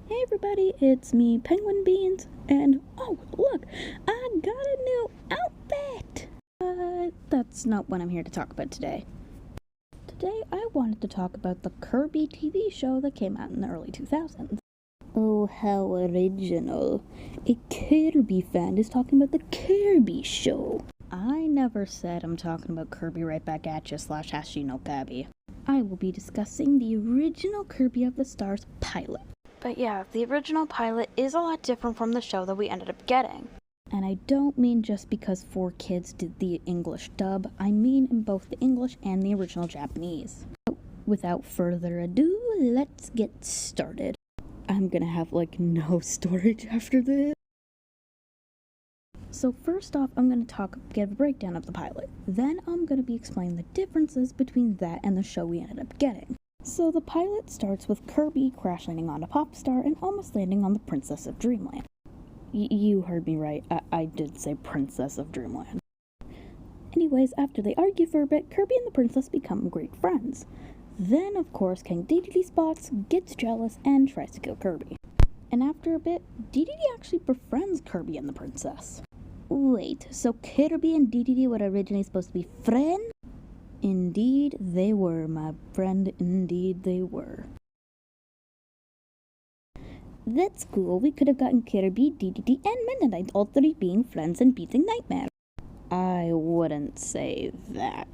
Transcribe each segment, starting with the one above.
Hey everybody, it's me, Penguin Beans, and oh, look, I got a new outfit! But that's not what I'm here to talk about today. Today I wanted to talk about the Kirby TV show that came out in the early 2000s. Oh, how original. A Kirby fan is talking about the Kirby show. I never said I'm talking about Kirby right back at you / Hashino Gabi. I will be discussing the original Kirby of the Stars pilot. But yeah, the original pilot is a lot different from the show that we ended up getting. And I don't mean just because 4Kids did the English dub, I mean in both the English and the original Japanese. So, without further ado, let's get started. I'm gonna have no storage after this. So first off, I'm going to give a breakdown of the pilot. Then I'm going to be explaining the differences between that and the show we ended up getting. So the pilot starts with Kirby crash landing on a pop star and almost landing on the Princess of Dreamland. You heard me right, I did say Princess of Dreamland. Anyways, after they argue for a bit, Kirby and the princess become great friends. Then, of course, King Dedede spots, gets jealous, and tries to kill Kirby. And after a bit, Dedede actually befriends Kirby and the princess. Wait, so Kirby and Dedede were originally supposed to be friends? Indeed they were, my friend, indeed they were. That's cool, we could have gotten Kirby, Dedede, and Meta Knight, all three being friends and beating Nightmare. I wouldn't say that.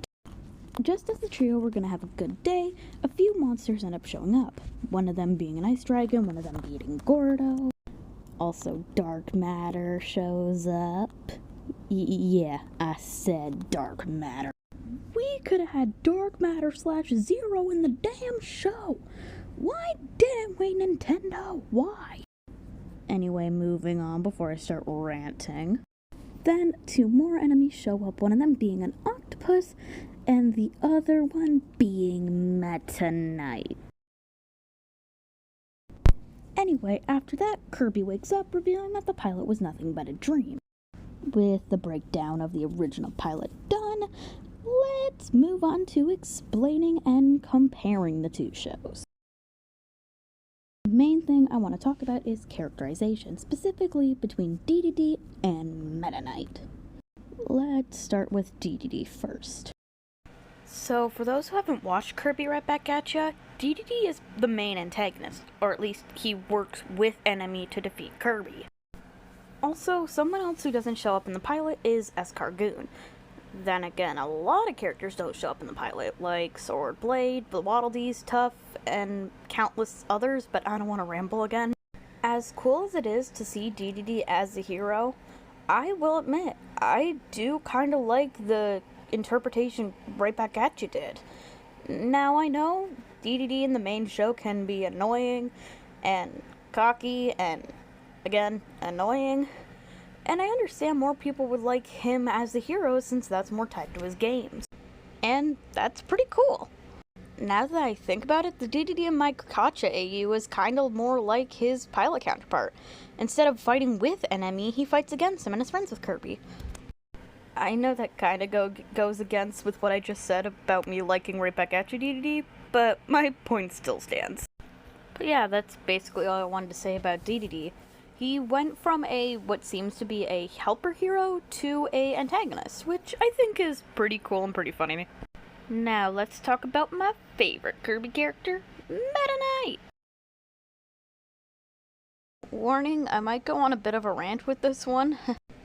Just as the trio were gonna have a good day, a few monsters end up showing up. One of them being an ice dragon, one of them being Gordo. Also, dark matter shows up. Yeah, I said dark matter. We could have had dark matter /Zero in the damn show. Why didn't we, Nintendo? Why? Anyway, moving on before I start ranting. Then, two more enemies show up, one of them being an octopus, and the other one being Meta Knight. Anyway, after that, Kirby wakes up, revealing that the pilot was nothing but a dream. With the breakdown of the original pilot done, let's move on to explaining and comparing the two shows. The main thing I want to talk about is characterization, specifically between Dedede and Meta Knight. Let's start with Dedede first. So, for those who haven't watched Kirby Right Back At Ya, Dedede is the main antagonist, or at least he works with enemy to defeat Kirby. Also, someone else who doesn't show up in the pilot is Escargoon. Then again, a lot of characters don't show up in the pilot, like Sword Blade, the Waddle Dees, Tough, and countless others, but I don't want to ramble again. As cool as it is to see Dedede as the hero, I will admit, I do kind of like the interpretation Right Back At You did. Now I know Dedede in the main show can be annoying and cocky and, again, annoying, and I understand more people would like him as the hero since that's more tied to his games. And that's pretty cool. Now that I think about it, the Dedede and Mike Kacha AU is kind of more like his pilot counterpart. Instead of fighting with enemy, he fights against him and is friends with Kirby. I know that kind of goes against with what I just said about me liking Right Back At You Dedede, but my point still stands. But yeah, that's basically all I wanted to say about Dedede. He went from what seems to be a helper hero to a antagonist, which I think is pretty cool and pretty funny. Now let's talk about my favorite Kirby character, Meta Knight. Warning, I might go on a bit of a rant with this one.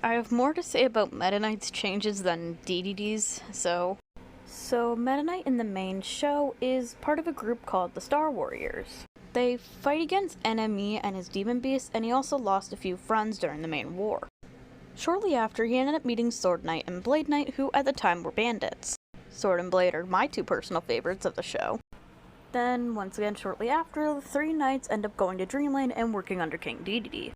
I have more to say about Meta Knight's changes than Dedede's, so Meta Knight in the main show is part of a group called the Star Warriors. They fight against Enemy and his demon beast, and he also lost a few friends during the main war. Shortly after, he ended up meeting Sword Knight and Blade Knight, who at the time were bandits. Sword and Blade are my two personal favorites of the show. Then, once again, shortly after, the three knights end up going to Dreamland and working under King Dedede.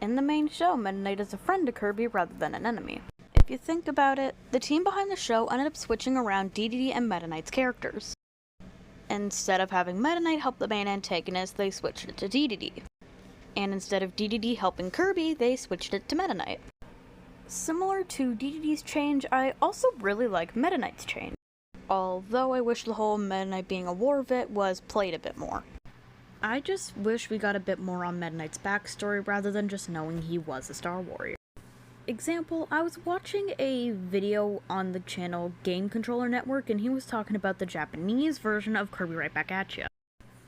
In the main show, Meta Knight is a friend to Kirby rather than an enemy. If you think about it, the team behind the show ended up switching around Dedede and Meta Knight's characters. Instead of having Meta Knight help the main antagonist, they switched it to Dedede. And instead of Dedede helping Kirby, they switched it to Meta Knight. Similar to Dedede's change, I also really like Meta Knight's change. Although I wish the whole Meta Knight being a war vet was played a bit more. I just wish we got a bit more on Meta Knight's backstory rather than just knowing he was a Star Warrior. Example, I was watching a video on the channel Game Controller Network, and he was talking about the Japanese version of Kirby Right Back At Ya.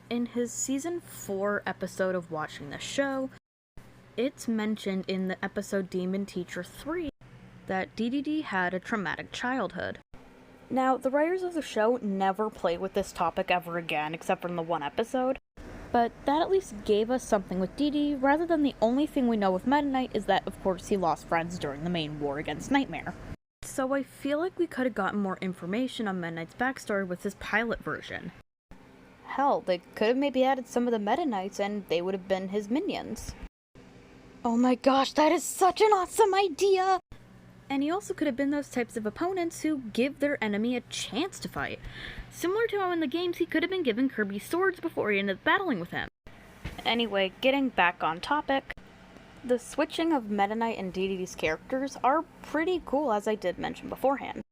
In his Season 4 episode of watching the show, it's mentioned in the episode Demon Teacher 3 that DDD had a traumatic childhood. Now, the writers of the show never played with this topic ever again, except for in the one episode, but that at least gave us something with DD, rather than the only thing we know with Meta Knight is that, of course, he lost friends during the main war against Nightmare. So I feel like we could have gotten more information on Meta Knight's backstory with this pilot version. Hell, they could have maybe added some of the Meta Knights and they would have been his minions. Oh my gosh, that is such an awesome idea! And he also could have been those types of opponents who give their enemy a chance to fight. Similar to how in the games he could have been given Kirby swords before he ended up battling with him. Anyway, getting back on topic, the switching of Meta Knight and DDD's characters are pretty cool, as I did mention beforehand.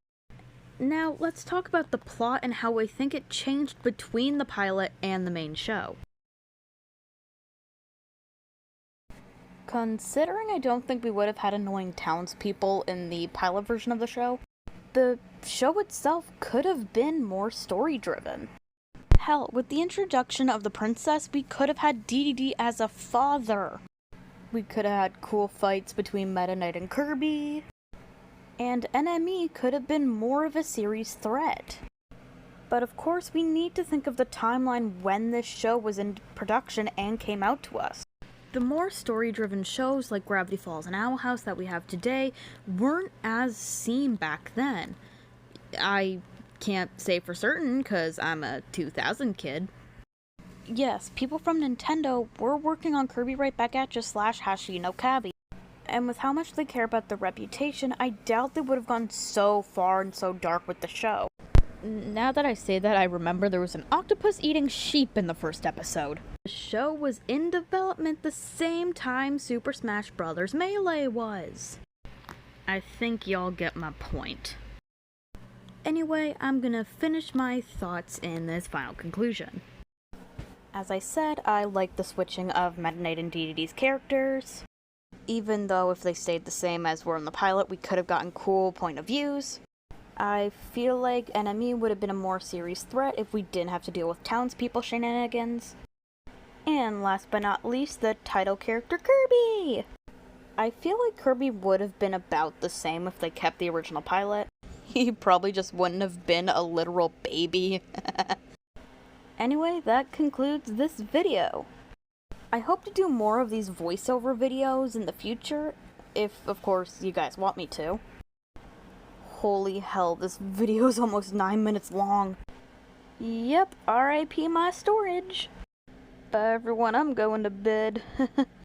Now, let's talk about the plot and how I think it changed between the pilot and the main show. Considering I don't think we would have had annoying townspeople in the pilot version of the show itself could have been more story-driven. Hell, with the introduction of the princess, we could have had DDD as a father. We could have had cool fights between Meta Knight and Kirby. And NME could have been more of a series threat. But of course, we need to think of the timeline when this show was in production and came out to us. The more story-driven shows like Gravity Falls and Owl House that we have today weren't as seen back then. I can't say for certain because I'm a 2000 kid. Yes, people from Nintendo were working on Kirby Right Back At Ya / Hashi no Kabi. And with how much they care about their reputation, I doubt they would have gone so far and so dark with the show. Now that I say that, I remember there was an octopus eating sheep in the first episode. The show was in development the same time Super Smash Bros. Melee was. I think y'all get my point. Anyway, I'm gonna finish my thoughts in this final conclusion. As I said, I like the switching of Meta Knight and DDD's characters. Even though if they stayed the same as were in the pilot, we could have gotten cool point of views. I feel like NME would have been a more serious threat if we didn't have to deal with townspeople shenanigans. And last but not least, the title character Kirby! I feel like Kirby would have been about the same if they kept the original pilot. He probably just wouldn't have been a literal baby. Anyway, that concludes this video. I hope to do more of these voiceover videos in the future, if of course you guys want me to. Holy hell, this video is almost 9 minutes long. Yep, RIP my storage. Bye everyone, I'm going to bed.